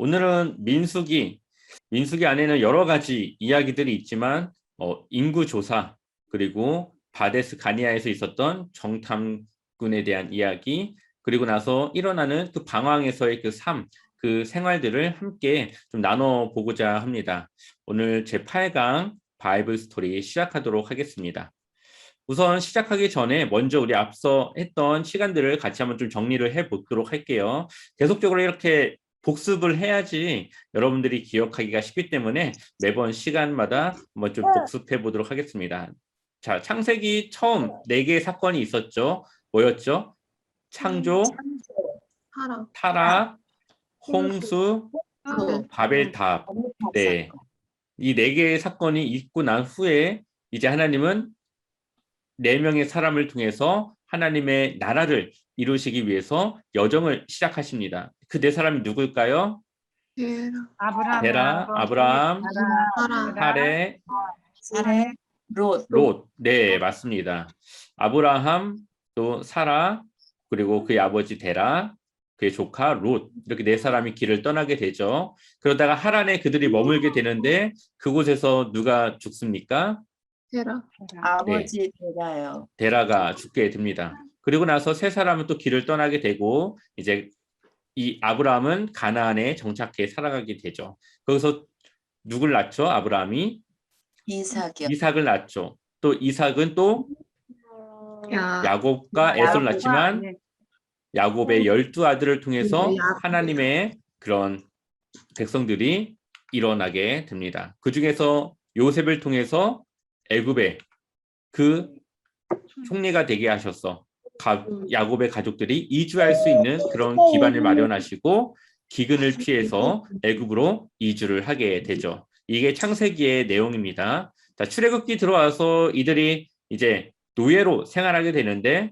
오늘은 민수기 안에는 여러 가지 이야기들이 있지만 인구조사 그리고 바데스 가니아에서 있었던 정탐꾼에 대한 이야기 그리고 나서 일어나는 그 방황에서의 그 삶, 그 생활들을 함께 좀 나눠보고자 합니다. 오늘 제8강 바이블 스토리 시작하도록 하겠습니다. 우선 시작하기 전에 먼저 우리 앞서 했던 시간들을 같이 한번 좀 정리를 해보도록 할게요. 계속적으로 이렇게 복습을 해야지 여러분들이 기억하기가 쉽기 때문에 매번 시간마다 한번 좀 복습해 보도록 하겠습니다. 자, 창세기 처음 4개의 사건이 있었죠. 뭐였죠? 창조, 타락, 홍수, 바벨탑. 네. 이 4개의 사건이 있고 난 후에 이제 하나님은 4명의 사람을 통해서 하나님의 나라를 이루시기 위해서 여정을 시작하십니다. 그 4사람이 누굴까요? 데라, 아브라함, 사레, 롯. 네, 맞습니다. 아브라함, 또 사라, 그리고 그의 아버지 데라, 그의 조카 롯. 이렇게 4사람이 길을 떠나게 되죠. 그러다가 하란에 그들이 머물게 되는데 그곳에서 누가 죽습니까? 아버지 데라요. 데라가 죽게 됩니다. 그리고 나서 3사람은 또 길을 떠나게 되고 이제 이 아브라함은 가나안에 정착해 살아가게 되죠. 거기서 누굴 낳죠? 아브라함이 이삭을 낳죠. 또 이삭은 또 야곱과 에서를 낳지만 야곱의 12아들을 통해서 하나님의 그런 백성들이 일어나게 됩니다. 그 중에서 요셉을 통해서 애굽의 그 총리가 되게 하셔서 야곱의 가족들이 이주할 수 있는 그런 기반을 마련하시고 기근을 피해서 애굽으로 이주를 하게 되죠. 이게 창세기의 내용입니다. 자, 출애굽기 들어와서 이들이 이제 노예로 생활하게 되는데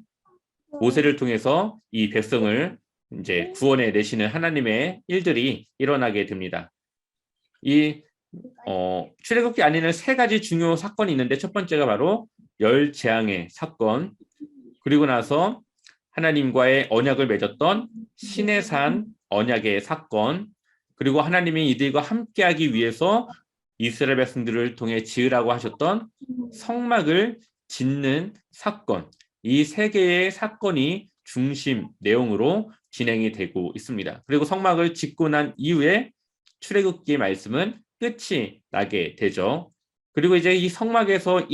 모세를 통해서 이 백성을 이제 구원해 내시는 하나님의 일들이 일어나게 됩니다. 이 출애굽기 안에는 3가지 중요 사건이 있는데 첫 번째가 바로 열 재앙의 사건, 그리고 나서 하나님과의 언약을 맺었던 시내산 언약의 사건, 그리고 하나님이 이들과 함께하기 위해서 이스라엘 백성들을 통해 지으라고 하셨던 성막을 짓는 사건, 이 3개의 사건이 중심 내용으로 진행이 되고 있습니다. 그리고 성막을 짓고 난 이후에 출애굽기의 말씀은 끝이 나게 되죠. 그리고 이제 이 성막에서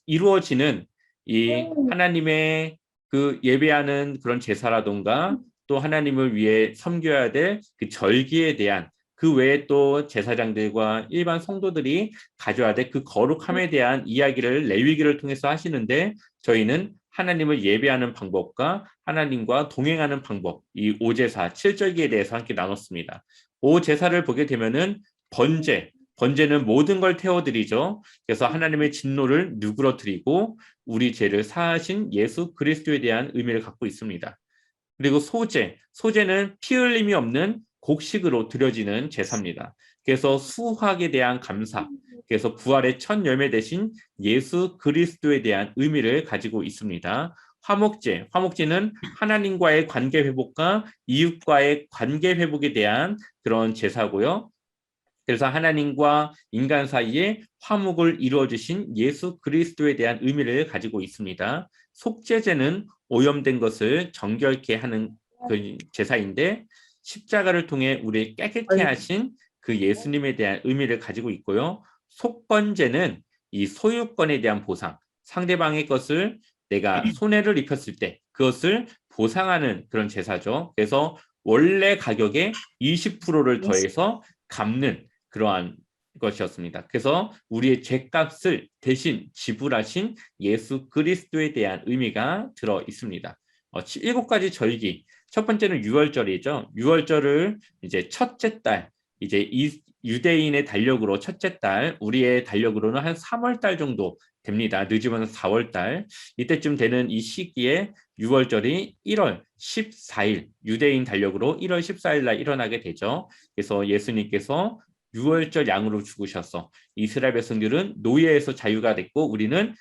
이루어지는 이 하나님의 그 예배하는 그런 제사라던가 또 하나님을 위해 섬겨야 될 그 절기에 대한 그 외에 또 제사장들과 일반 성도들이 가져야 될 그 거룩함에 대한 이야기를 레위기를 통해서 하시는데 저희는 하나님을 예배하는 방법과 하나님과 동행하는 방법, 이 오제사, 7절기에 대해서 함께 나눴습니다. 오제사를 보게 되면은 번제는 모든 걸 태워드리죠. 그래서 하나님의 진노를 누그러뜨리고 우리 죄를 사하신 예수 그리스도에 대한 의미를 갖고 있습니다. 그리고 소제는 피 흘림이 없는 곡식으로 드려지는 제사입니다. 그래서 수확에 대한 감사, 그래서 부활의 첫 열매 대신 예수 그리스도에 대한 의미를 가지고 있습니다. 화목제는 하나님과의 관계 회복과 이웃과의 관계 회복에 대한 그런 제사고요. 그래서 하나님과 인간 사이에 화목을 이루어 주신 예수 그리스도에 대한 의미를 가지고 있습니다. 속죄제는 오염된 것을 정결케 하는 그 제사인데 십자가를 통해 우리를 깨끗게 하신 그 예수님에 대한 의미를 가지고 있고요. 속건제는 이 소유권에 대한 보상, 상대방의 것을 내가 손해를 입혔을 때 그것을 보상하는 그런 제사죠. 그래서 원래 가격에 20%를 더해서 갚는 그러한 것이었습니다. 그래서 우리의 죄값을 대신 지불하신 예수 그리스도에 대한 의미가 들어 있습니다. 7가지 절기. 첫 번째는 유월절이죠. 유월절을 이제 첫째 달, 이제 이 유대인의 달력으로 첫째 달, 우리의 달력으로는 한 3월 달 정도 됩니다. 늦으면 4월 달. 이때쯤 되는 이 시기에 유월절이 1월 14일, 유대인 달력으로 1월 14일 날 일어나게 되죠. 그래서 예수님께서 유월절 양으로 죽으셔서 이스라엘 백성들은 노예에서 자유가 됐고 우리는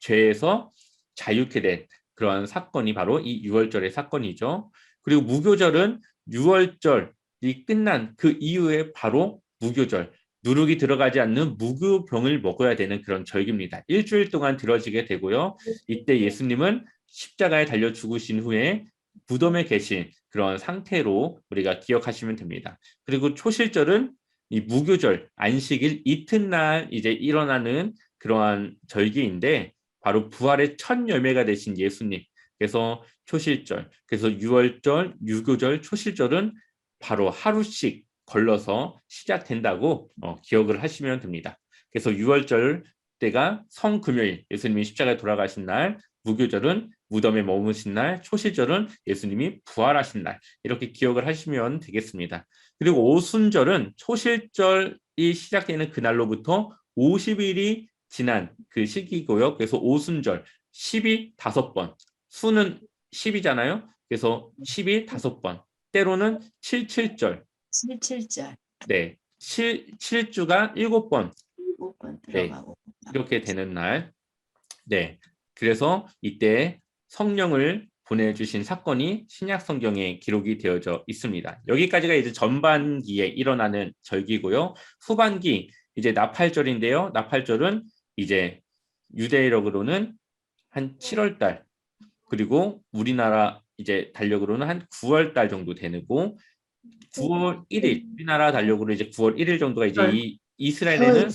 죄에서 자유케 된 그러한 사건이 바로 이 유월절의 사건이죠. 그리고 무교절은 유월절 이 끝난 그 이후에 바로 무교절, 누룩이 들어가지 않는 무교병을 먹어야 되는 그런 절기입니다. 일주일 동안 들어지게 되고요. 이때 예수님은 십자가에 달려 죽으신 후에 무덤에 계신 그런 상태로 우리가 기억하시면 됩니다. 그리고 초실절은 이 무교절, 안식일 이튿날 이제 일어나는 그러한 절기인데 바로 부활의 첫 열매가 되신 예수님. 그래서 초실절, 그래서 유월절, 유교절, 초실절은 바로 하루씩 걸러서 시작된다고 기억을 하시면 됩니다. 그래서 유월절 때가 성금요일, 예수님이 십자가에 돌아가신 날, 무교절은 무덤에 머무신 날, 초실절은 예수님이 부활하신 날, 이렇게 기억을 하시면 되겠습니다. 그리고 오순절은 초실절이 시작되는 그날로부터 50일이 지난 그 시기고요. 그래서 오순절 10이 5번, 수는 10이잖아요. 그래서 10이 5번, 때로는 77절. 77절. 네. 7주가 7번. 7번 네. 들어가고. 이렇게 되는 날. 네. 그래서 이때 성령을 보내주신 사건이 신약 성경에 기록이 되어져 있습니다. 여기까지가 이제 전반기에 일어나는 절기고요. 후반기 이제 나팔절인데요. 나팔절은 이제 유대력으로는 한 7월 달, 그리고 우리나라 이제 달력으로는 한 9월 달 정도 되고 9월 1일 우리나라 달력으로 이제 9월 1일 정도가 이제 이스라엘에는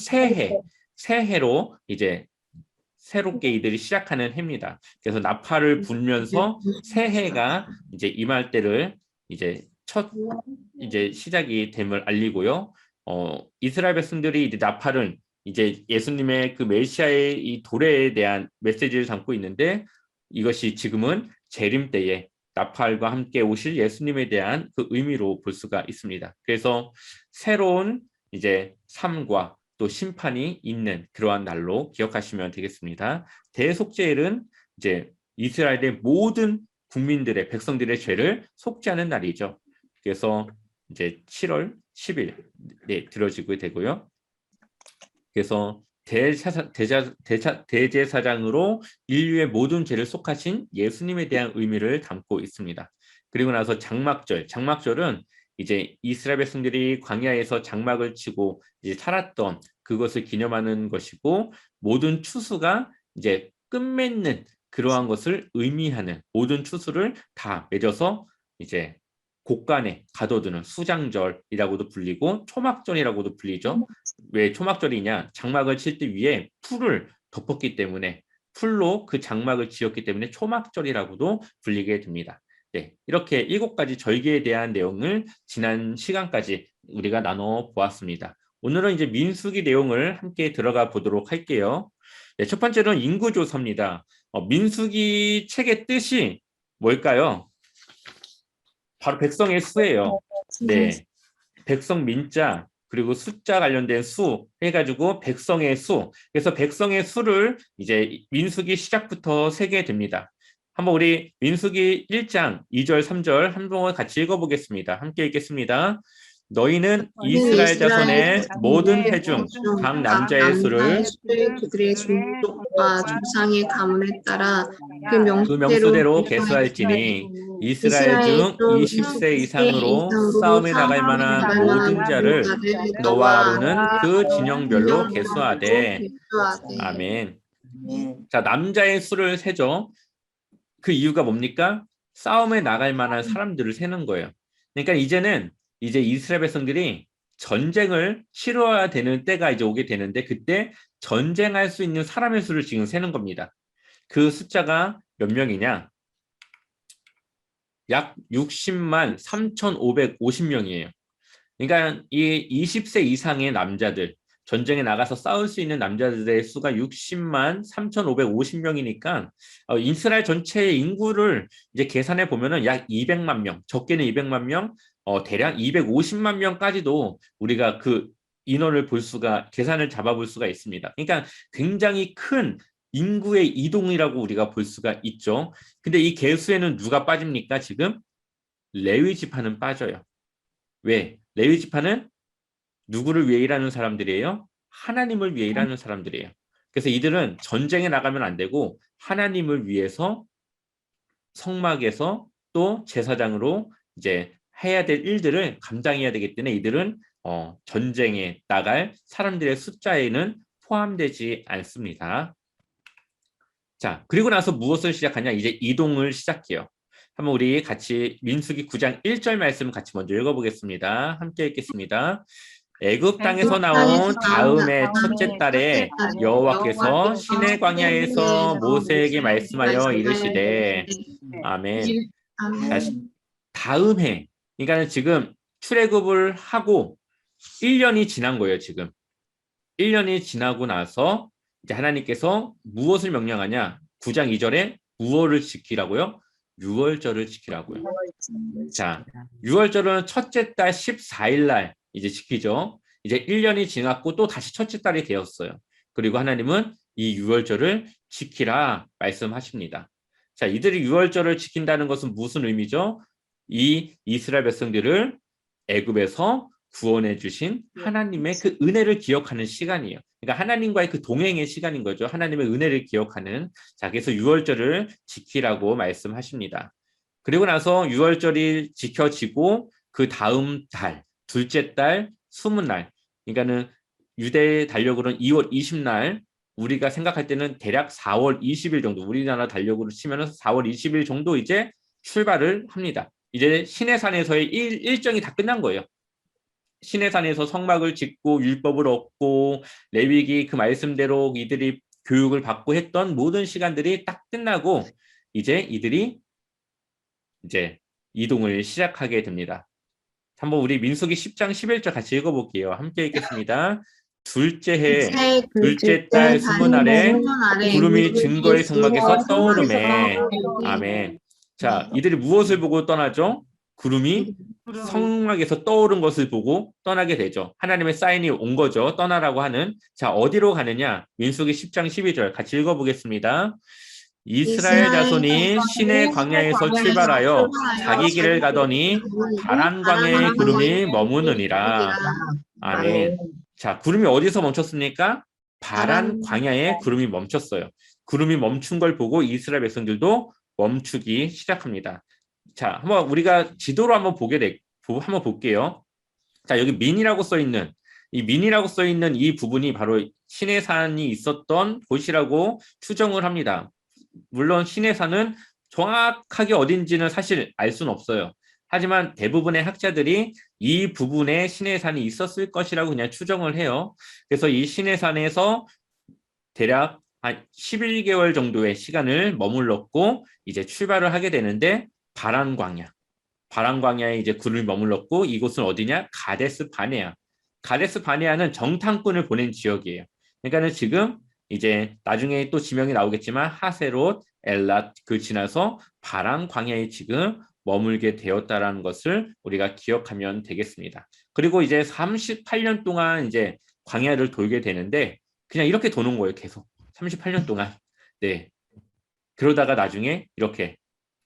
새해로 이제 새롭게 이들이 시작하는 해입니다. 그래서 나팔을 불면서 새해가 이제 임할 때를 이제 첫 이제 시작이 됨을 알리고요. 이스라엘 백성들이 이제 나팔은 이제 예수님의 그 메시아의 이 도래에 대한 메시지를 담고 있는데 이것이 지금은 재림 때에 나팔과 함께 오실 예수님에 대한 그 의미로 볼 수가 있습니다. 그래서 새로운 이제 삶과 또 심판이 있는 그러한 날로 기억하시면 되겠습니다. 대속죄일은 이제 이스라엘의 모든 국민들의 백성들의 죄를 속죄하는 날이죠. 그래서 이제 7월 10일 네, 들어지게 되고요. 그래서 대제사장으로 인류의 모든 죄를 속하신 예수님에 대한 의미를 담고 있습니다. 그리고 나서 장막절은 이제 이스라엘 백성들이 광야에서 장막을 치고 이제 살았던 그것을 기념하는 것이고 모든 추수가 이제 끝맺는 그러한 것을 의미하는 모든 추수를 다 맺어서 이제 곡간에 가둬두는 수장절이라고도 불리고 초막절이라고도 불리죠. 왜 초막절이냐? 장막을 칠 때 위에 풀을 덮었기 때문에 풀로 그 장막을 지었기 때문에 초막절이라고도 불리게 됩니다. 네, 이렇게 7가지 절기에 대한 내용을 지난 시간까지 우리가 나눠 보았습니다. 오늘은 이제 민수기 내용을 함께 들어가 보도록 할게요. 네, 첫 번째는 인구조사입니다. 민수기 책의 뜻이 뭘까요? 바로 백성의 수예요. 네, 백성 민자 그리고 숫자 관련된 수 해가지고 백성의 수. 그래서 백성의 수를 이제 민수기 시작부터 세게 됩니다. 한번 우리 민수기 1장 2절 3절 한번 같이 읽어보겠습니다. 함께 읽겠습니다. 너희는 이스라엘 자손의 모든 회중 각 남자의 수를 그들의 종족과 조상의 가문에 따라 그 그 명수대로 계수할지니 이스라엘 중 20세 이상으로 싸움에 나갈 만한 모든 자를 너와 아론은 그 진영별로 계수하되. 아멘. 자, 남자의 수를 세죠. 그 이유가 뭡니까? 싸움에 나갈 만한 사람들을 세는 거예요. 그러니까 이제는 이제 이스라엘 백성들이 전쟁을 치러야 되는 때가 이제 오게 되는데 그때 전쟁할 수 있는 사람의 수를 지금 세는 겁니다. 그 숫자가 몇 명이냐? 약 60만 3,550명이에요. 그러니까 이 20세 이상의 남자들, 전쟁에 나가서 싸울 수 있는 남자들의 수가 60만 3,550명이니까 이스라엘 전체의 인구를 이제 계산해 보면은 약 200만 명, 적게는 200만 명, 대략 250만 명까지도 우리가 그 인원을 볼 수가 계산을 잡아볼 수가 있습니다. 그러니까 굉장히 큰 인구의 이동이라고 우리가 볼 수가 있죠. 근데 이 계수에는 누가 빠집니까? 지금 레위 지파는 빠져요. 왜? 레위 지파는 누구를 위해 일하는 사람들이에요? 하나님을 위해 일하는 사람들이에요. 그래서 이들은 전쟁에 나가면 안 되고 하나님을 위해서 성막에서 또 제사장으로 이제 해야 될 일들을 감당해야 되기 때문에 이들은 전쟁에 나갈 사람들의 숫자에는 포함되지 않습니다. 자, 그리고 나서 무엇을 시작하냐? 이제 이동을 시작해요. 한번 우리 같이 민수기 9장 1절 말씀 같이 먼저 읽어보겠습니다. 함께 읽겠습니다. 애굽 땅에서 나온 다음의 첫째 달에 여호와께서 시내 광야에서 모세에게 말씀하여 이르시되 아멘. 자, 다음 해, 그러니까 지금 출애굽을 하고 1년이 지난 거예요. 지금 1년이 지나고 나서 이제 하나님께서 무엇을 명령하냐? 9장 2절에 무엇을 지키라고요? 유월절을 지키라고요. 자, 유월절은 첫째 달 14일 날 이제 지키죠. 이제 1년이 지났고 또 다시 첫째 달이 되었어요. 그리고 하나님은 이 유월절을 지키라 말씀하십니다. 자, 이들이 유월절을 지킨다는 것은 무슨 의미죠? 이 이스라엘 백성들을 애굽에서 구원해 주신 하나님의 그 은혜를 기억하는 시간이에요. 그러니까 하나님과의 그 동행의 시간인 거죠. 하나님의 은혜를 기억하는. 자, 그래서 유월절을 지키라고 말씀하십니다. 그리고 나서 유월절이 지켜지고 그 다음 달, 둘째 달, 20날. 그러니까는 유대 달력으로는 2월 20날, 우리가 생각할 때는 대략 4월 20일 정도, 우리나라 달력으로 치면은 4월 20일 정도 이제 출발을 합니다. 이제 시내산에서의 일정이 다 끝난 거예요. 시내산에서 성막을 짓고 율법을 얻고 레위기 그 말씀대로 이들이 교육을 받고 했던 모든 시간들이 딱 끝나고 이제 이들이 이제 이동을 시작하게 됩니다. 한번 우리 민수기 10장 11절 같이 읽어볼게요. 함께 읽겠습니다. 둘째 해 둘째 달 20날에 구름이 증거의 성막에서 떠오르매. 아멘. 자, 이들이 무엇을 보고 떠나죠? 구름이 성막에서 떠오른 것을 보고 떠나게 되죠. 하나님의 사인이 온 거죠. 떠나라고 하는. 자, 어디로 가느냐? 민수기 10장 12절 같이 읽어보겠습니다. 이스라엘 자손이 시내 광야에서 출발하여 자기 길을 가더니 바란 광야의 구름이 머무느니라. 아멘. 자, 구름이 어디서 멈췄습니까? 바란 광야에 구름이 멈췄어요. 구름이 멈춘 걸 보고 이스라엘 백성들도 멈추기 시작합니다. 자, 한번 우리가 지도로 한번 한번 볼게요. 자, 여기 민이라고 써 있는 이 부분이 바로 시내산이 있었던 곳이라고 추정을 합니다. 물론 시내산은 정확하게 어딘지는 사실 알 수는 없어요. 하지만 대부분의 학자들이 이 부분에 시내산이 있었을 것이라고 그냥 추정을 해요. 그래서 이 시내산에서 대략 한 11개월 정도의 시간을 머물렀고 이제 출발을 하게 되는데 바란 광야에 이제 구름이 머물렀고 이곳은 어디냐? 가데스 바네아. 가데스 바네아는 정탐꾼을 보낸 지역이에요. 그러니까는 지금 이제 나중에 또 지명이 나오겠지만 하세롯, 엘랏 그 지나서 바란 광야에 지금 머물게 되었다라는 것을 우리가 기억하면 되겠습니다. 그리고 이제 38년 동안 이제 광야를 돌게 되는데 그냥 이렇게 도는 거예요. 계속 38년 동안. 네. 그러다가 나중에 이렇게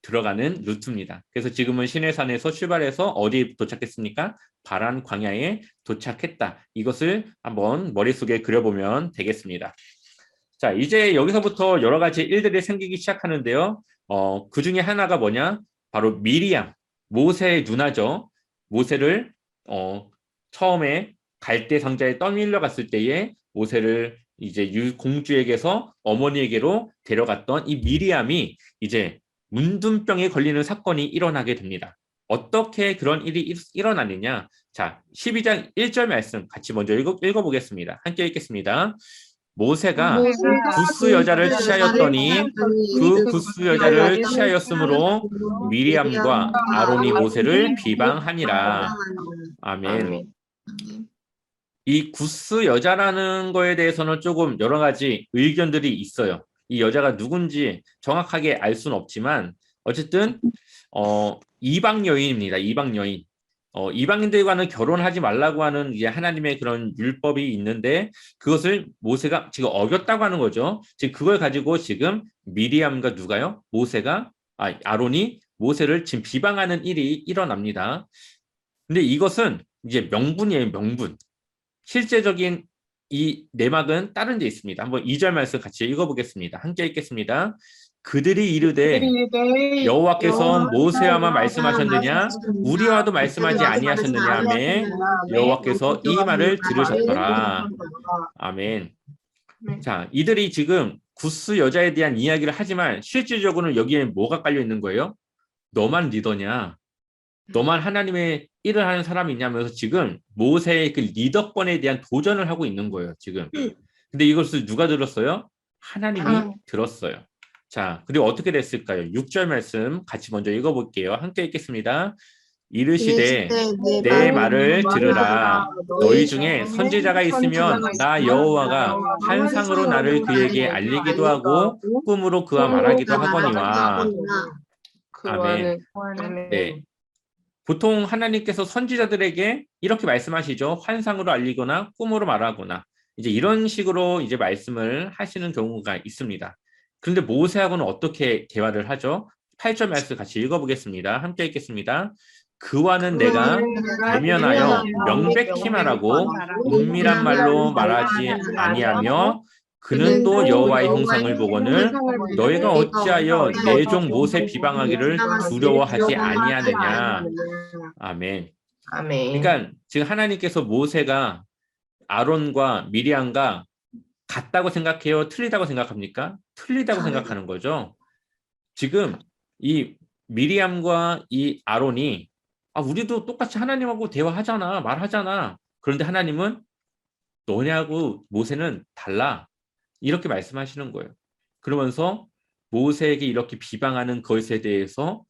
들어가는 루트입니다. 그래서 지금은 시내산에서 출발해서 어디에 도착했습니까? 바란 광야에 도착했다. 이것을 한번 머릿속에 그려보면 되겠습니다. 자, 이제 여기서부터 여러 가지 일들이 생기기 시작하는데요. 그 중에 하나가 뭐냐? 바로 미리암, 모세의 누나죠. 모세를 처음에 갈대 상자에 떠밀려 갔을 때에 모세를 이제 공주에게서 어머니에게로 데려갔던 이 미리암이 이제 문둥병에 걸리는 사건이 일어나게 됩니다. 어떻게 그런 일이 일어나느냐? 자, 12장 1절 말씀 같이 먼저 읽어보겠습니다. 함께 읽겠습니다. 모세가 구스 여자를 취하였더니 그 구스 여자를 취하였으므로 미리암과 아론이 모세를 비방하니라. 아멘. 이 구스 여자라는 거에 대해서는 조금 여러 가지 의견들이 있어요. 이 여자가 누군지 정확하게 알 수는 없지만 어쨌든 이방 여인입니다. 이방 여인. 이방인들과는 결혼하지 말라고 하는 이제 하나님의 그런 율법이 있는데 그것을 모세가 지금 어겼다고 하는 거죠. 지금 그걸 가지고 지금 미리암과 누가요? 아론이 모세를 지금 비방하는 일이 일어납니다. 근데 이것은 이제 명분이에요, 명분. 실제적인 이 내막은 다른 데 있습니다. 한번 2절 말씀 같이 읽어보겠습니다. 함께 읽겠습니다. 그들이 이르되 여호와께서 모세와만 말씀하셨느냐 우리와도 말씀하지 아니하셨느냐 하매 여호와께서 이 말을 들으셨더라. 아멘. 자, 이들이 지금 구스 여자에 대한 이야기를 하지만 실질적으로는 여기에 뭐가 깔려 있는 거예요? 너만 리더냐? 너만 하나님의 일을 하는 사람이냐면서 지금 모세의 그 리더권에 대한 도전을 하고 있는 거예요, 지금. 근데 이것을 누가 들었어요? 하나님이 들었어요. 자, 그리고 어떻게 됐을까요? 6절 말씀 같이 먼저 읽어볼게요. 함께 읽겠습니다. 이르시되 내 말을 들으라. 너희 중에 선지자가 있으면 나 여호와가 환상으로 나를 그에게 알리기도 하고 꿈으로 그와 말하기도 하거니와. 아멘. 네. 보통 하나님께서 선지자들에게 이렇게 말씀하시죠. 환상으로 알리거나 꿈으로 말하거나 이제 이런 식으로 이제 말씀을 하시는 경우가 있습니다. 그런데 모세하고는 어떻게 대화를 하죠? 8절 말씀 같이 읽어보겠습니다. 함께 읽겠습니다. 그와는 내가 대면하여 명백히 말하고 은밀한 말로 말하지 아니하며 그는 또 여호와의 형상을 보거늘 너희가 어찌하여 내 종 모세 비방하기를 두려워하지 아니하느냐. 아멘. 그러니까 지금 하나님께서 모세가 아론과 미리암과 같다고 생각해요? 틀리다고 생각합니까? 틀리다고 생각하는 거죠. 지금 이 미리암과 이 아론이 우리도 똑같이 하나님하고 대화하잖아, 말하잖아. 그런데 하나님은 너네하고 모세는 달라. 이렇게 말씀하시는 거예요. 그러면서 모세에게 이렇게 비방하는 것에 대해서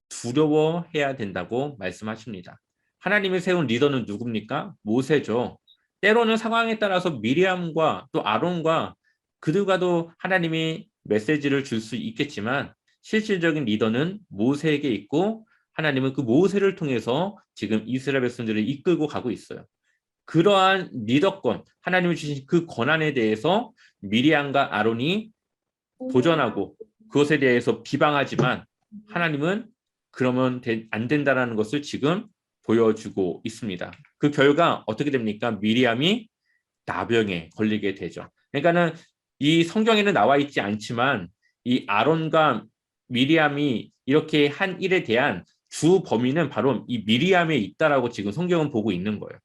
두려워해야 된다고 말씀하십니다. 하나님이 세운 리더는 누굽니까? 모세죠. 때로는 상황에 따라서 미리암과 또 아론과 그들과도 하나님이 메시지를 줄 수 있겠지만 실질적인 리더는 모세에게 있고 하나님은 그 모세를 통해서 지금 이스라엘 백성들을 이끌고 가고 있어요. 그러한 리더권, 하나님이 주신 그 권한에 대해서 미리암과 아론이 도전하고 그것에 대해서 비방하지만 하나님은 그러면 안 된다라는 것을 지금 보여주고 있습니다. 그 결과 어떻게 됩니까? 미리암이 나병에 걸리게 되죠. 그러니까는 이 성경에는 나와 있지 않지만 이 아론과 미리암이 이렇게 한 일에 대한 주 범위는 바로 이 미리암에 있다라고 지금 성경은 보고 있는 거예요.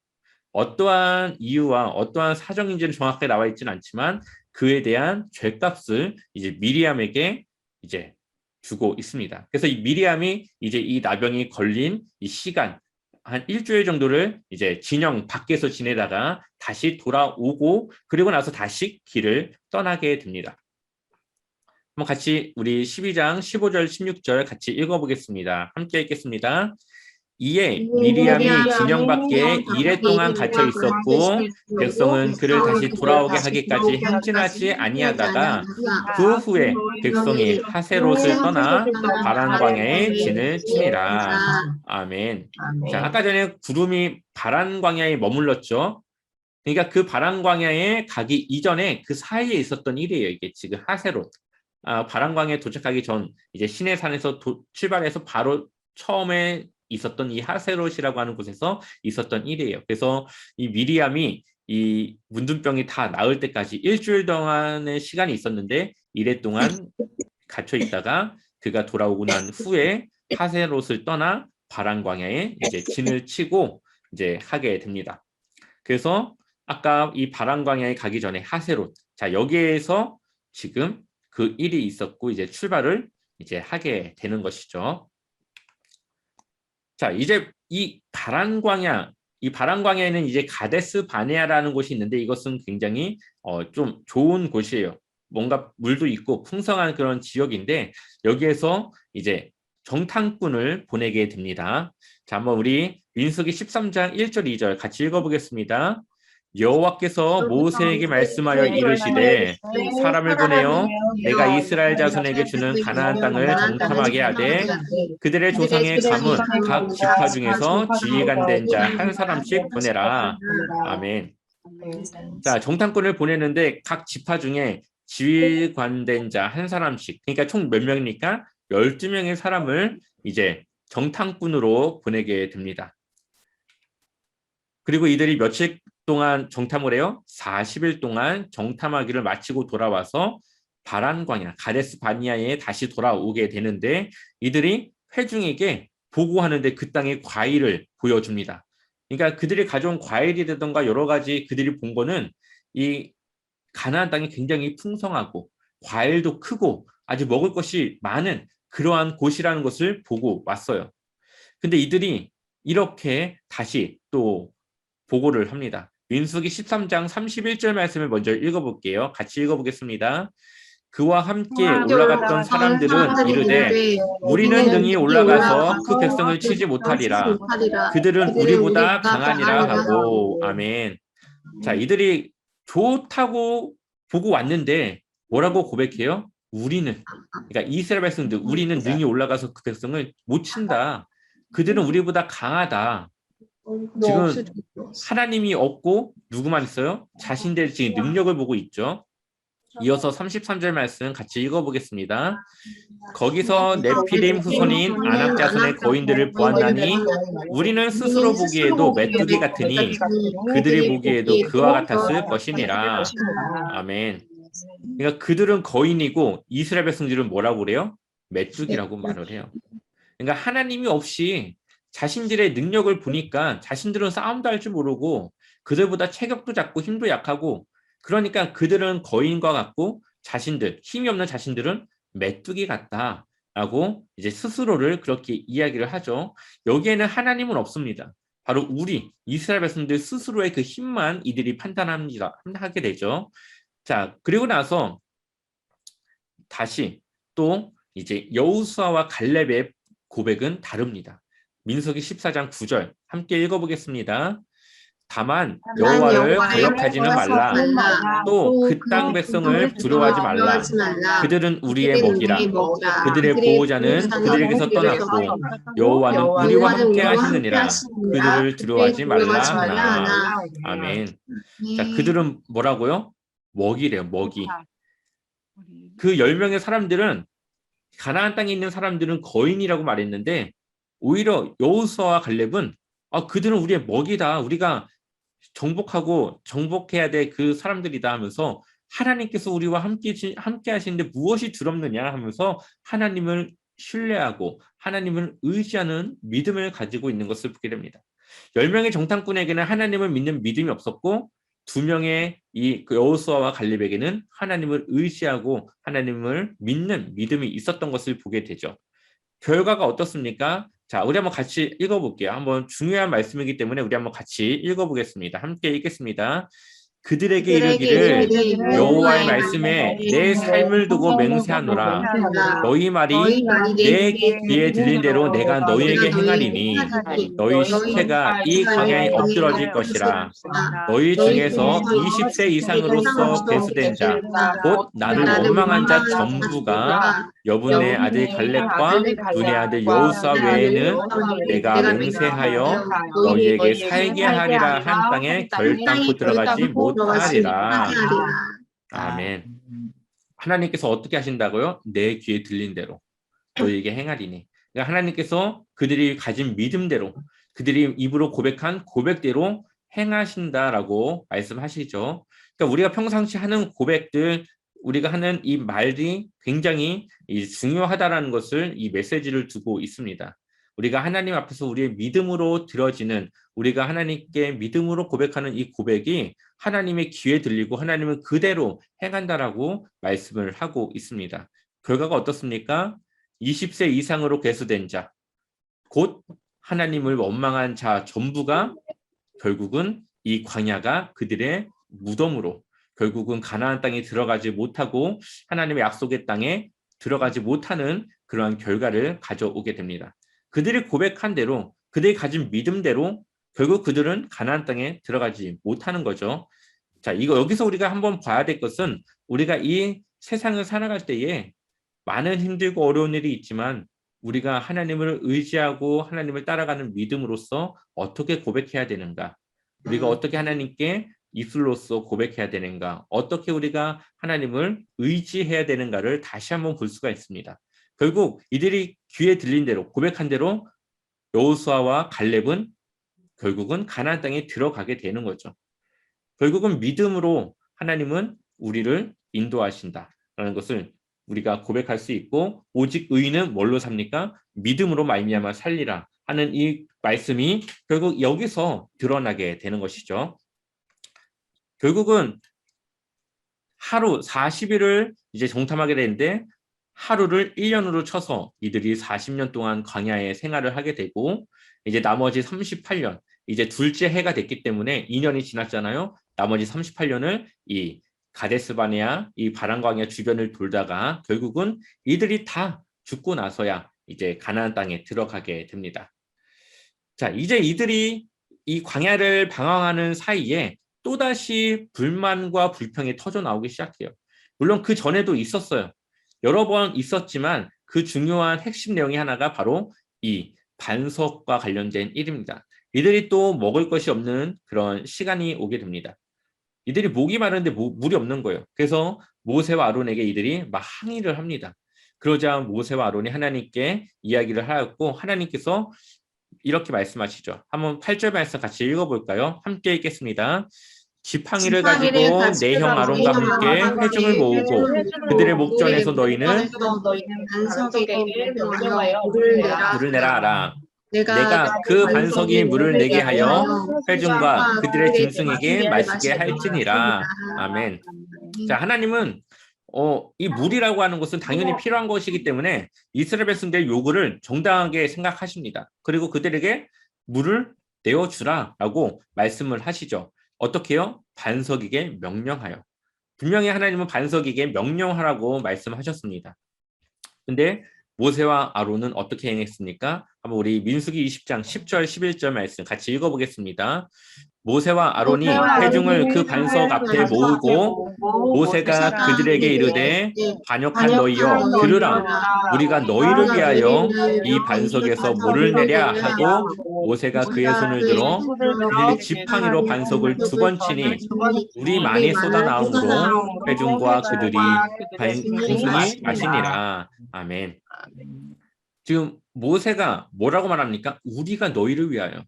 어떠한 이유와 어떠한 사정인지는 정확하게 나와 있지는 않지만 그에 대한 죄값을 이제 미리암에게 이제 주고 있습니다. 그래서 이 미리암이 이제 이 나병이 걸린 이 시간 한 일주일 정도를 이제 진영 밖에서 지내다가 다시 돌아오고 그리고 나서 다시 길을 떠나게 됩니다. 한번 같이 우리 12장 15절 16절 같이 읽어보겠습니다. 함께 읽겠습니다. 이에 미리암이 진영 밖에 이래 동안 갇혀 있었고 백성은 그를 다시 돌아오게 하기까지 행진하지 아니하다가 그 후에 백성이 하세롯을 떠나 바란 광야에 진을 치니라. 아멘. 자, 아까 전에 구름이 바란 광야에 머물렀죠. 그러니까 그 바란 광야에 가기 이전에 그 사이에 있었던 일이에요. 이게 지금 하세롯. 바란 광야에 도착하기 전 이제 시내산에서 출발해서 바로 처음에 있었던 이 하세롯이라고 하는 곳에서 있었던 일이에요. 그래서 이 미리암이 이 문둥병이 다 나을 때까지 일주일 동안의 시간이 있었는데 이래 동안 갇혀 있다가 그가 돌아오고 난 후에 하세롯을 떠나 바란 광야에 이제 진을 치고 이제 하게 됩니다. 그래서 아까 이 바란 광야에 가기 전에 하세롯, 자 여기에서 지금 그 일이 있었고 이제 출발을 이제 하게 되는 것이죠. 자, 이제 이 바란 광야에는 이제 가데스 바네아라는 곳이 있는데 이것은 굉장히 좀 좋은 곳이에요. 뭔가 물도 있고 풍성한 그런 지역인데 여기에서 이제 정탐꾼을 보내게 됩니다. 자, 한번 우리 민수기 13장 1절 2절 같이 읽어보겠습니다. 여호와께서 모세에게 말씀하여 이르시되 사람을 보내어 내가 이스라엘 자손에게 주는 가나안 땅을 정탐하게 하되 그들의 조상의 가문 각 지파 중에서 지휘관된 자 한 사람씩 보내라. 아멘. 자, 정탐꾼을 보내는데 각 지파 중에 지휘관된 자 한 사람씩, 그러니까 총 몇 명입니까? 12명의 사람을 이제 정탐꾼으로 보내게 됩니다. 그리고 이들이 며칠 동안 정탐을 해요? 40일 동안 정탐하기를 마치고 돌아와서 바란 광야 가데스 바니아에 다시 돌아오게 되는데 이들이 회중에게 보고하는데 그 땅의 과일을 보여줍니다. 그러니까 그들이 가져온 과일이라든가 여러 가지 그들이 본 거는 이 가나안 땅이 굉장히 풍성하고 과일도 크고 아주 먹을 것이 많은 그러한 곳이라는 것을 보고 왔어요. 근데 이들이 이렇게 다시 또 보고를 합니다. 민수기 13장 31절 말씀을 먼저 읽어볼게요. 같이 읽어보겠습니다. 그와 함께 올라갔던 사람들은 이르되 우리는 능히 올라가서 그 백성을 치지 못하리라. 그들은 우리보다 강하니라 하고. 아멘. 자, 이들이 좋다고 보고 왔는데 뭐라고 고백해요? 우리는, 그러니까 이스라엘 백성들, 우리는 능히 올라가서 그 백성을 못 친다. 그들은 우리보다 강하다. 지금 하나님이 없고 누구만 있어요? 자신들의 지금 능력을 보고 있죠. 이어서 33절 말씀 같이 읽어보겠습니다. 거기서 네피림 후손인 아낙 자손의 거인들을 보았나니 우리는 스스로 보기에도 메뚜기 같으니 그들이 보기에도 그와 같았을 것이니라. 아멘. 그러니까 그들은 거인이고 이스라엘 백성들은 뭐라고 그래요? 메뚜기라고 말을 해요. 그러니까 하나님이 없이 자신들의 능력을 보니까 자신들은 싸움도 할 줄 모르고 그들보다 체격도 작고 힘도 약하고 그러니까 그들은 거인과 같고 자신들, 힘이 없는 자신들은 메뚜기 같다라고 이제 스스로를 그렇게 이야기를 하죠. 여기에는 하나님은 없습니다. 바로 우리 이스라엘 백성들 스스로의 그 힘만 이들이 하게 되죠. 자, 그리고 나서 다시 또 이제 여호수아와 갈렙의 고백은 다릅니다. 민수기 14장 9절 함께 읽어보겠습니다. 다만 여호와를 거역하지는 말라. 또 그 땅 백성을 두려워하지 말라. 그들은 우리의 먹이라. 그들의 보호자는 그들에게서 떠났고 여호와는 우리와 함께 하시느니라. 그들을 두려워하지 말라 하나. 아멘. 자, 그들은 뭐라고요? 먹이래요. 먹이. 그 10명의 사람들은 가나안 땅에 있는 사람들은 거인이라고 말했는데 오히려 여호수아와 갈렙은 그들은 우리의 먹이다. 우리가 정복해야 될 그 사람들이다 하면서 하나님께서 우리와 함께 하시는데 무엇이 두렵느냐 하면서 하나님을 신뢰하고 하나님을 의지하는 믿음을 가지고 있는 것을 보게 됩니다. 10명의 정탐꾼에게는 하나님을 믿는 믿음이 없었고 2명의 이 여호수아와 갈렙에게는 하나님을 의지하고 하나님을 믿는 믿음이 있었던 것을 보게 되죠. 결과가 어떻습니까? 자, 우리 한번 같이 읽어볼게요. 한번 중요한 말씀이기 때문에 우리 한번 같이 읽어보겠습니다. 함께 읽겠습니다. 그들에게 이르기를 여호와의 말씀에 내 삶을 두고 맹세하노라. 너희 말이 내 귀에 들린 대로 내가 너희에게 행하리니 너희 시체가 이 광야에 엎드러질 것이라. 너희 중에서 20세 이상으로서 배수된 자, 곧 나를 원망한 자 전부가 여분의 아들 갈렙과 눈의 아들 여호수아 외에는 내가 맹세하여 너희에게 살게 하리라 한 땅에 결단코 들어가지 못하리라. 아멘. 하나님께서 어떻게 하신다고요? 내 귀에 들린 대로 너희에게 행하리니. 그러니까 하나님께서 그들이 가진 믿음대로 그들이 입으로 고백한 고백대로 행하신다라고 말씀하시죠. 그러니까 우리가 평상시 하는 고백들 우리가 하는 이 말이 굉장히 중요하다라는 것을 이 메시지를 두고 있습니다. 우리가 하나님 앞에서 우리의 믿음으로 들어지는 우리가 하나님께 믿음으로 고백하는 이 고백이 하나님의 귀에 들리고 하나님은 그대로 행한다라고 말씀을 하고 있습니다. 결과가 어떻습니까? 20세 이상으로 계수된 자, 곧 하나님을 원망한 자 전부가 결국은 이 광야가 그들의 무덤으로 결국은 가나안 땅에 들어가지 못하고 하나님의 약속의 땅에 들어가지 못하는 그러한 결과를 가져오게 됩니다. 그들이 고백한 대로 그들이 가진 믿음대로 결국 그들은 가나안 땅에 들어가지 못하는 거죠. 자, 이거 여기서 우리가 한번 봐야 될 것은 우리가 이 세상을 살아갈 때에 많은 힘들고 어려운 일이 있지만 우리가 하나님을 의지하고 하나님을 따라가는 믿음으로써 어떻게 고백해야 되는가? 우리가 어떻게 하나님께 입술로서 고백해야 되는가? 어떻게 우리가 하나님을 의지해야 되는가를 다시 한번 볼 수가 있습니다. 결국 이들이 귀에 들린 대로 고백한 대로 여호수아와 갈렙은 결국은 가나안 땅에 들어가게 되는 거죠. 결국은 믿음으로 하나님은 우리를 인도하신다. 라는 것을 우리가 고백할 수 있고, 오직 의인은 뭘로 삽니까? 믿음으로 말미암아 살리라 하는 이 말씀이 결국 여기서 드러나게 되는 것이죠. 결국은 하루 40일을 이제 정탐하게 되는데 하루를 1년으로 쳐서 이들이 40년 동안 광야에 생활을 하게 되고, 이제 나머지 38년, 이제 둘째 해가 됐기 때문에 2년이 지났잖아요. 나머지 38년을 이 가데스바네아, 이 바람광야 주변을 돌다가 결국은 이들이 다 죽고 나서야 이제 가나안 땅에 들어가게 됩니다. 자, 이제 이들이 이 광야를 방황하는 사이에 또다시 불만과 불평이 터져 나오기 시작해요. 물론 그 전에도 있었어요. 여러 번 있었지만 그 중요한 핵심 내용이 하나가 바로 이 반석과 관련된 일입니다. 이들이 또 먹을 것이 없는 그런 시간이 오게 됩니다. 이들이 목이 마른데 물이 없는 거예요. 그래서 모세와 아론에게 이들이 막 항의를 합니다. 그러자 모세와 아론이 하나님께 이야기를 하였고, 하나님께서 이렇게 말씀하시죠. 한번 8절 말씀 같이 읽어볼까요? 함께 읽겠습니다. 지팡이를 가지고 내 형 아론과 함께 회중을 모으고 그들의 목전에서 너희는 물을 내라 하라. 내가 그 반석이 물을 내게 하여 회중과 그들의 짐승에게 마시게 할지니라. 아멘. 자, 하나님은 이 물이라고 하는 것은 당연히 필요한 것이기 때문에 이스라엘 백성들의 요구를 정당하게 생각하십니다. 그리고 그들에게 물을 내어주라라고 말씀을 하시죠. 어떻게요? 반석에게 명령하여. 분명히 하나님은 반석에게 명령하라고 말씀하셨습니다. 근데 모세와 아론은 어떻게 행했습니까? 한번 우리 민수기 20장 10절 11절 말씀 같이 읽어보겠습니다. 모세와 아론이 회중을 그 반석 앞에 모으고 모세가 그들에게 이르되 반역한 너희여 들으라. 우리가 너희를 위하여 이 반석에서 물을 내랴 하고 모세가 그의 손을 들어 그들이 지팡이로 반석을 2번 치니 물이 많이 쏟아나오므로 회중과 그들이 짐승이 마시니라. 아멘. 지금 모세가 뭐라고 말합니까? 우리가 너희를 위하여.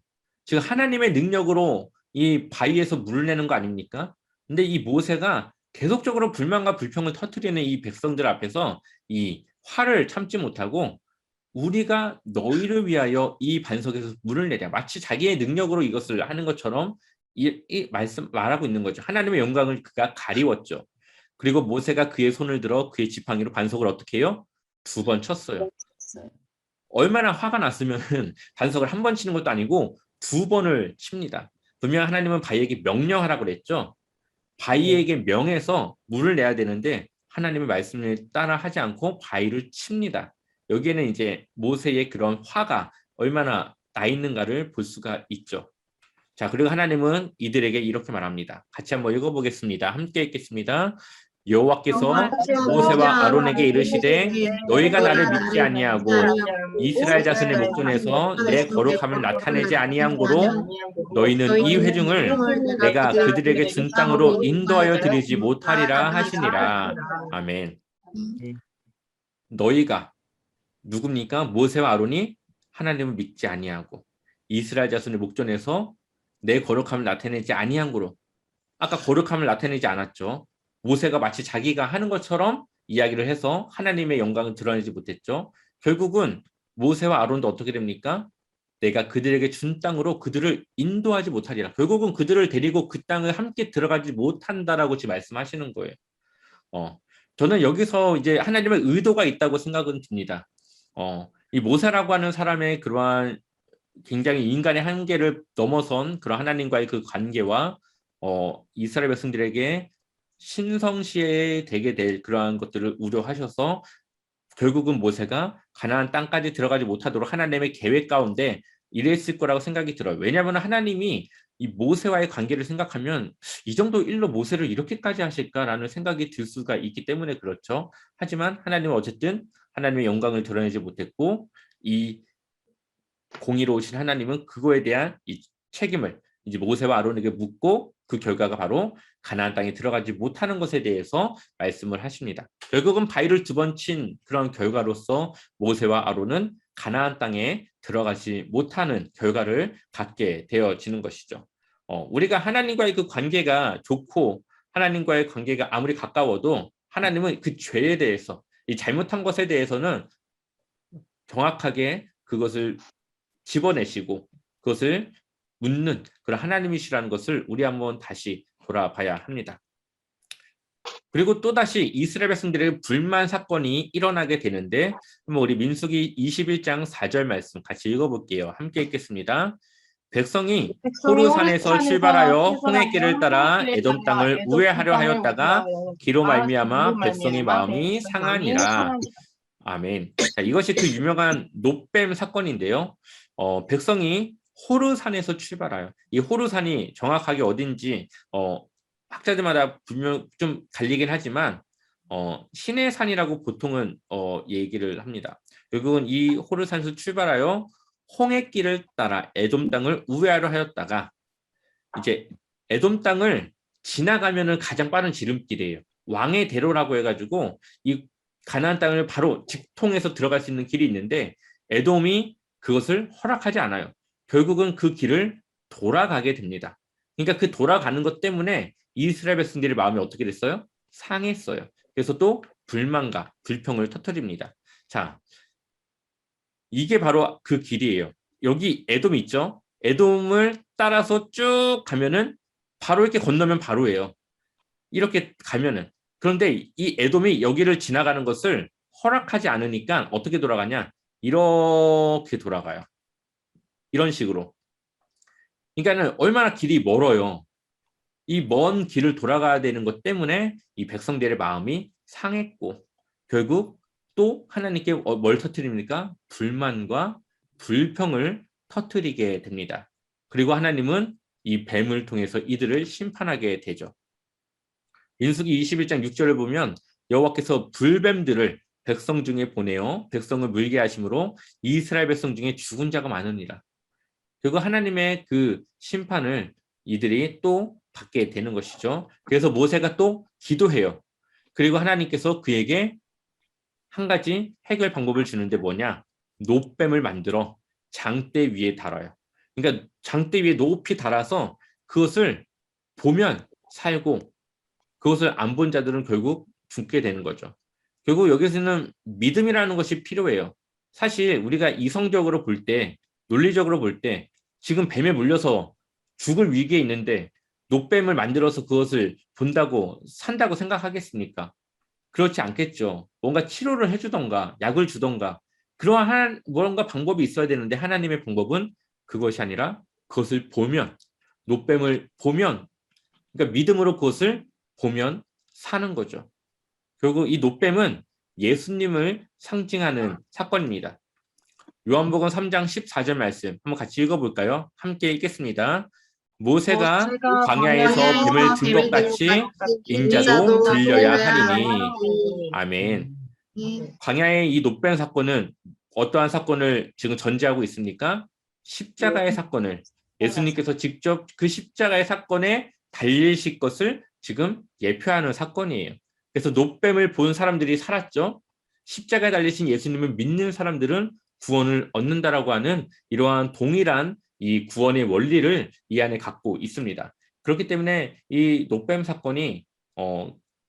지금 하나님의 능력으로 이 바위에서 물을 내는 거 아닙니까? 근데 이 모세가 계속적으로 불만과 불평을 터뜨리는 이 백성들 앞에서 이 화를 참지 못하고 우리가 너희를 위하여 이 반석에서 물을 내랴. 마치 자기의 능력으로 이것을 하는 것처럼 이 말하고 있는 거죠. 하나님의 영광을 그가 가리웠죠. 그리고 모세가 그의 손을 들어 그의 지팡이로 반석을 어떻게 해요? 2번 쳤어요. 얼마나 화가 났으면 반석을 1번 치는 것도 아니고 2번을 칩니다. 분명 하나님은 바위에게 명령하라고 그랬죠. 바위에게 명해서 물을 내야 되는데 하나님의 말씀을 따라 하지 않고 바위를 칩니다. 여기에는 이제 모세의 그런 화가 얼마나 나 있는가를 볼 수가 있죠. 자, 그리고 하나님은 이들에게 이렇게 말합니다. 같이 한번 읽어보겠습니다. 함께 읽겠습니다. 여호와께서 모세와 아론에게 이르시되 너희가 나를 믿지 아니하고 이스라엘 자손의 목전에서 내 거룩함을 나타내지 아니한 고로 너희는 이 회중을 내가 그들에게 준 땅으로 인도하여 드리지 못하리라 하시니라. 아멘. 너희가 누굽니까? 모세와 아론이 하나님을 믿지 아니하고 이스라엘 자손의 목전에서 내 거룩함을 나타내지 아니한 고로. 아까 거룩함을 나타내지 않았죠. 모세가 마치 자기가 하는 것처럼 이야기를 해서 하나님의 영광을 드러내지 못했죠. 결국은 모세와 아론도 어떻게 됩니까? 내가 그들에게 준 땅으로 그들을 인도하지 못하리라. 결국은 그들을 데리고 그 땅을 함께 들어가지 못한다라고 지금 말씀하시는 거예요. 저는 여기서 이제 하나님의 의도가 있다고 생각은 듭니다. 이 모세라고 하는 사람의 그러한 굉장히 인간의 한계를 넘어선 그런 하나님과의 그 관계와 이스라엘 백성들에게 신성시에 되게 될 그러한 것들을 우려하셔서 결국은 모세가 가나안 땅까지 들어가지 못하도록 하나님의 계획 가운데 이랬을 거라고 생각이 들어요. 왜냐하면 하나님이 이 모세와의 관계를 생각하면 이 정도 일로 모세를 이렇게까지 하실까라는 생각이 들 수가 있기 때문에 그렇죠. 하지만 하나님은 어쨌든 하나님의 영광을 드러내지 못했고 이 공의로우신 하나님은 그거에 대한 이 책임을 이제 모세와 아론에게 묻고 그 결과가 바로 가나안 땅에 들어가지 못하는 것에 대해서 말씀을 하십니다. 결국은 바위를 2번 친 그런 결과로서 모세와 아론은 가나안 땅에 들어가지 못하는 결과를 갖게 되어지는 것이죠. 우리가 하나님과의 그 관계가 좋고 하나님과의 관계가 아무리 가까워도 하나님은 그 죄에 대해서, 이 잘못한 것에 대해서는 정확하게 그것을 집어내시고 그것을 묻는 그런 하나님이시라는 것을 우리 한번 다시 돌아봐야 합니다. 그리고 또다시 이스라엘 백성들에게 불만 사건이 일어나게 되는데, 한번 우리 민수기 21장 4절 말씀 같이 읽어볼게요. 함께 읽겠습니다. 백성이 호르산에서 출발하여 홍해길을 따라 에돔 땅을 우회하려 하였다가 기로 말미암아 백성의 마음이 상하니라. 아멘. 자, 이것이 그 유명한 놋뱀 사건인데요. 백성이 호르산에서 출발해요. 이 호르산이 정확하게 어딘지 학자들마다 분명 좀 갈리긴 하지만 신의 산이라고 보통은 얘기를 합니다. 결국은 이 호르산에서 출발하여 홍해길을 따라 에돔 땅을 우회하려 하였다가 이제 에돔 땅을 지나가면은 가장 빠른 지름길이에요. 왕의 대로라고 해가지고 이 가나안 땅을 바로 직통해서 들어갈 수 있는 길이 있는데 에돔이 그것을 허락하지 않아요. 결국은 그 길을 돌아가게 됩니다. 그러니까 그 돌아가는 것 때문에 이스라엘 백성들의 마음이 어떻게 됐어요? 상했어요. 그래서 또 불만과 불평을 터뜨립니다. 자, 이게 바로 그 길이에요. 여기 에돔이 있죠? 에돔을 따라서 쭉 가면은 바로 이렇게 건너면 바로예요. 이렇게 가면은. 그런데 이 에돔이 여기를 지나가는 것을 허락하지 않으니까 어떻게 돌아가냐? 이렇게 돌아가요. 이런 식으로. 그러니까는 얼마나 길이 멀어요. 이 먼 길을 돌아가야 되는 것 때문에 이 백성들의 마음이 상했고 결국 또 하나님께 뭘 터뜨립니까? 불만과 불평을 터뜨리게 됩니다. 그리고 하나님은 이 뱀을 통해서 이들을 심판하게 되죠. 민수기 21장 6절을 보면 여호와께서 불뱀들을 백성 중에 보내어 백성을 물게 하심으로 이스라엘 백성 중에 죽은 자가 많으니라. 결국 하나님의 그 심판을 이들이 또 받게 되는 것이죠. 그래서 모세가 또 기도해요. 그리고 하나님께서 그에게 한 가지 해결 방법을 주는데 뭐냐? 놋뱀을 만들어 장대 위에 달아요. 그러니까 장대 위에 높이 달아서 그것을 보면 살고 그것을 안 본 자들은 결국 죽게 되는 거죠. 결국 여기서는 믿음이라는 것이 필요해요. 사실 우리가 이성적으로 볼 때, 논리적으로 볼 때 지금 뱀에 물려서 죽을 위기에 있는데 놋뱀을 만들어서 그것을 본다고 산다고 생각하겠습니까? 그렇지 않겠죠. 뭔가 치료를 해주던가 약을 주던가 그러한 뭔가 방법이 있어야 되는데 하나님의 방법은 그것이 아니라 그것을 보면 놋뱀을 보면 그러니까 믿음으로 그것을 보면 사는 거죠. 결국 이 놋뱀은 예수님을 상징하는 사건입니다. 요한복음 3장 14절 말씀 한번 같이 읽어볼까요? 함께 읽겠습니다. 모세가 광야에서 뱀을 든 것 같이 인자도 들려야 하리니. 아멘. 광야의 이 놋뱀 사건은 어떠한 사건을 지금 전제하고 있습니까? 십자가의 사건을 예수님께서 직접 그 십자가의 사건에 달리실 것을 지금 예표하는 사건이에요. 그래서 놋뱀을 본 사람들이 살았죠. 십자가에 달리신 예수님을 믿는 사람들은 구원을 얻는다라고 하는 이러한 동일한 이 구원의 원리를 이 안에 갖고 있습니다. 그렇기 때문에 이 놋뱀 사건이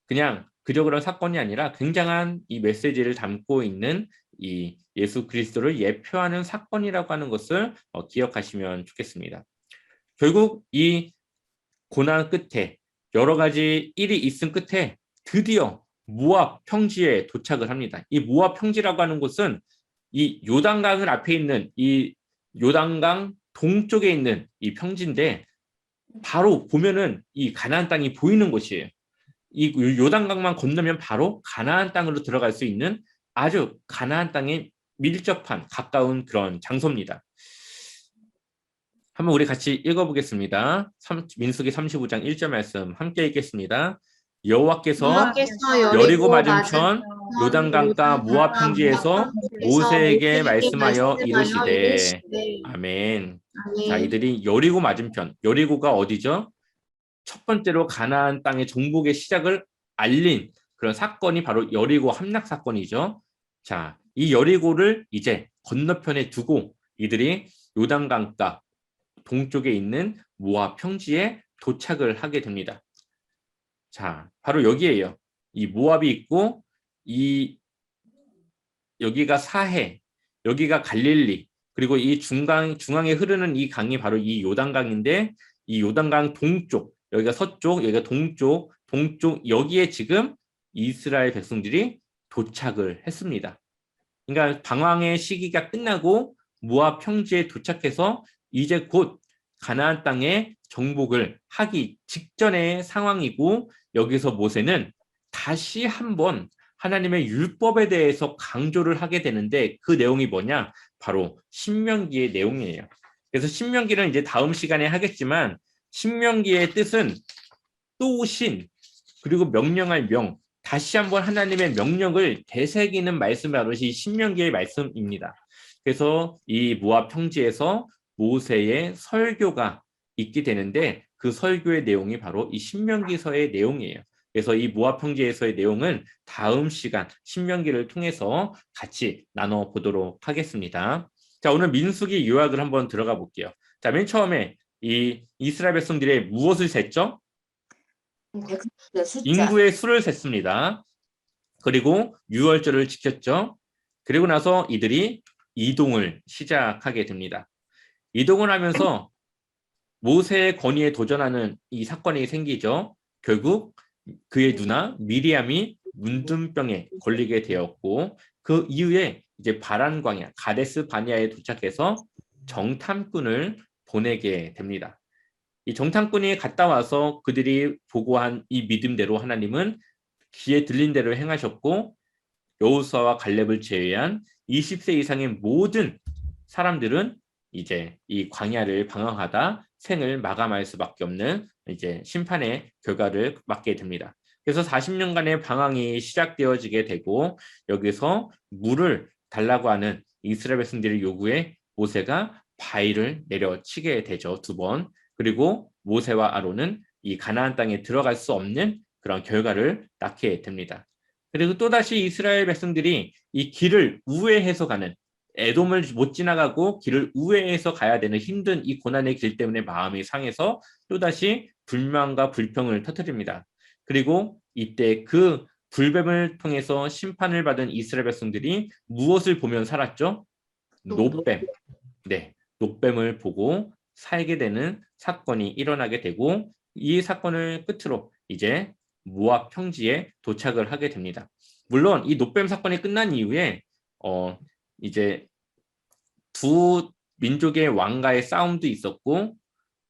그냥 그저 그런 사건이 아니라 굉장한 이 메시지를 담고 있는 이 예수 그리스도를 예표하는 사건이라고 하는 것을 기억하시면 좋겠습니다. 결국 이 고난 끝에 여러 가지 일이 있은 끝에 드디어 모압 평지에 도착을 합니다. 이 모압 평지라고 하는 곳은 이 요단강을 앞에 있는 이 요단강 동쪽에 있는 이 평지인데 바로 보면은 이 가나안 땅이 보이는 곳이에요. 이 요단강만 건너면 바로 가나안 땅으로 들어갈 수 있는 아주 가나안 땅에 밀접한 가까운 그런 장소입니다. 한번 우리 같이 읽어보겠습니다. 민수기 35장 1절 말씀 함께 읽겠습니다. 여호와께서 여리고 맞은편 요단강가 모압 평지에서 모세에게 말씀하여 이르시되. 아멘. 자, 이들이 여리고 맞은편, 여리고가 어디죠? 첫 번째로 가나안 땅의 정복의 시작을 알린 그런 사건이 바로 여리고 함락 사건이죠. 자, 이 여리고를 이제 건너편에 두고 이들이 요단강가 동쪽에 있는 모압 평지에 도착을 하게 됩니다. 자, 바로 여기에요. 이 모압이 있고 이 여기가 사해, 여기가 갈릴리, 그리고 이 중앙에 흐르는 이 강이 바로 이 요단강인데 이 요단강 동쪽, 여기가 서쪽, 여기가 동쪽, 여기에 지금 이스라엘 백성들이 도착을 했습니다. 그러니까 방황의 시기가 끝나고 모압 평지에 도착해서 이제 곧 가나안 땅에 정복을 하기 직전의 상황이고, 여기서 모세는 다시 한번 하나님의 율법에 대해서 강조를 하게 되는데 그 내용이 뭐냐? 바로 신명기의 내용이에요. 그래서 신명기는 이제 다음 시간에 하겠지만, 신명기의 뜻은 또 신, 그리고 명령할 명, 다시 한번 하나님의 명령을 되새기는 말씀이 바로 이 신명기의 말씀입니다. 그래서 이 모압 평지에서 모세의 설교가 있게 되는데 그 설교의 내용이 바로 이 신명기서의 내용이에요. 그래서 이 모압 평지에서의 내용은 다음 시간 신명기를 통해서 같이 나눠보도록 하겠습니다. 자, 오늘 민수기 요약을 한번 들어가 볼게요. 자, 맨 처음에 이 이스라엘 백성들의 무엇을 셌죠? 숫자. 인구의 수를 셌습니다. 그리고 유월절을 지켰죠. 그리고 나서 이들이 이동을 시작하게 됩니다. 이동을 하면서 모세의 권위에 도전하는 이 사건이 생기죠. 결국 그의 누나 미리암이 문둥병에 걸리게 되었고, 그 이후에 이제 바란 광야 가데스 바네아에 도착해서 정탐꾼을 보내게 됩니다. 이 정탐꾼이 갔다 와서 그들이 보고한 이 믿음대로 하나님은 귀에 들린 대로 행하셨고, 여호수아와 갈렙을 제외한 20세 이상의 모든 사람들은 이제 이 광야를 방황하다 생을 마감할 수밖에 없는 이제 심판의 결과를 맞게 됩니다. 그래서 40년간의 방황이 시작되어지게 되고, 여기서 물을 달라고 하는 이스라엘 백성들의 요구에 모세가 바위를 내려치게 되죠. 2번. 그리고 모세와 아론은 이 가나안 땅에 들어갈 수 없는 그런 결과를 낳게 됩니다. 그리고 또다시 이스라엘 백성들이 이 길을 우회해서 가는, 에돔을 못 지나가고 길을 우회해서 가야 되는 힘든 이 고난의 길 때문에 마음이 상해서 또다시 불만과 불평을 터뜨립니다. 그리고 이때 그 불뱀을 통해서 심판을 받은 이스라엘 백성들이 무엇을 보면 살았죠? 노뱀. 네, 노뱀을 보고 살게 되는 사건이 일어나게 되고, 이 사건을 끝으로 이제 모압 평지에 도착을 하게 됩니다. 물론 이 노뱀 사건이 끝난 이후에 이제 두 민족의 왕가의 싸움도 있었고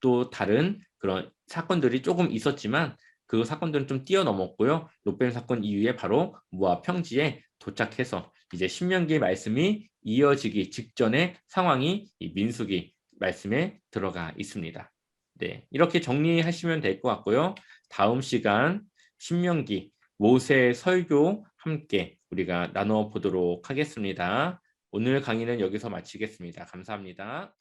또 다른 그런 사건들이 조금 있었지만 그 사건들은 좀 뛰어넘었고요. 노뱀 사건 이후에 바로 모압 평지에 도착해서 이제 신명기의 말씀이 이어지기 직전의 상황이 이 민수기 말씀에 들어가 있습니다. 네, 이렇게 정리하시면 될 것 같고요. 다음 시간 신명기 모세의 설교 함께 우리가 나눠 보도록 하겠습니다. 오늘 강의는 여기서 마치겠습니다. 감사합니다.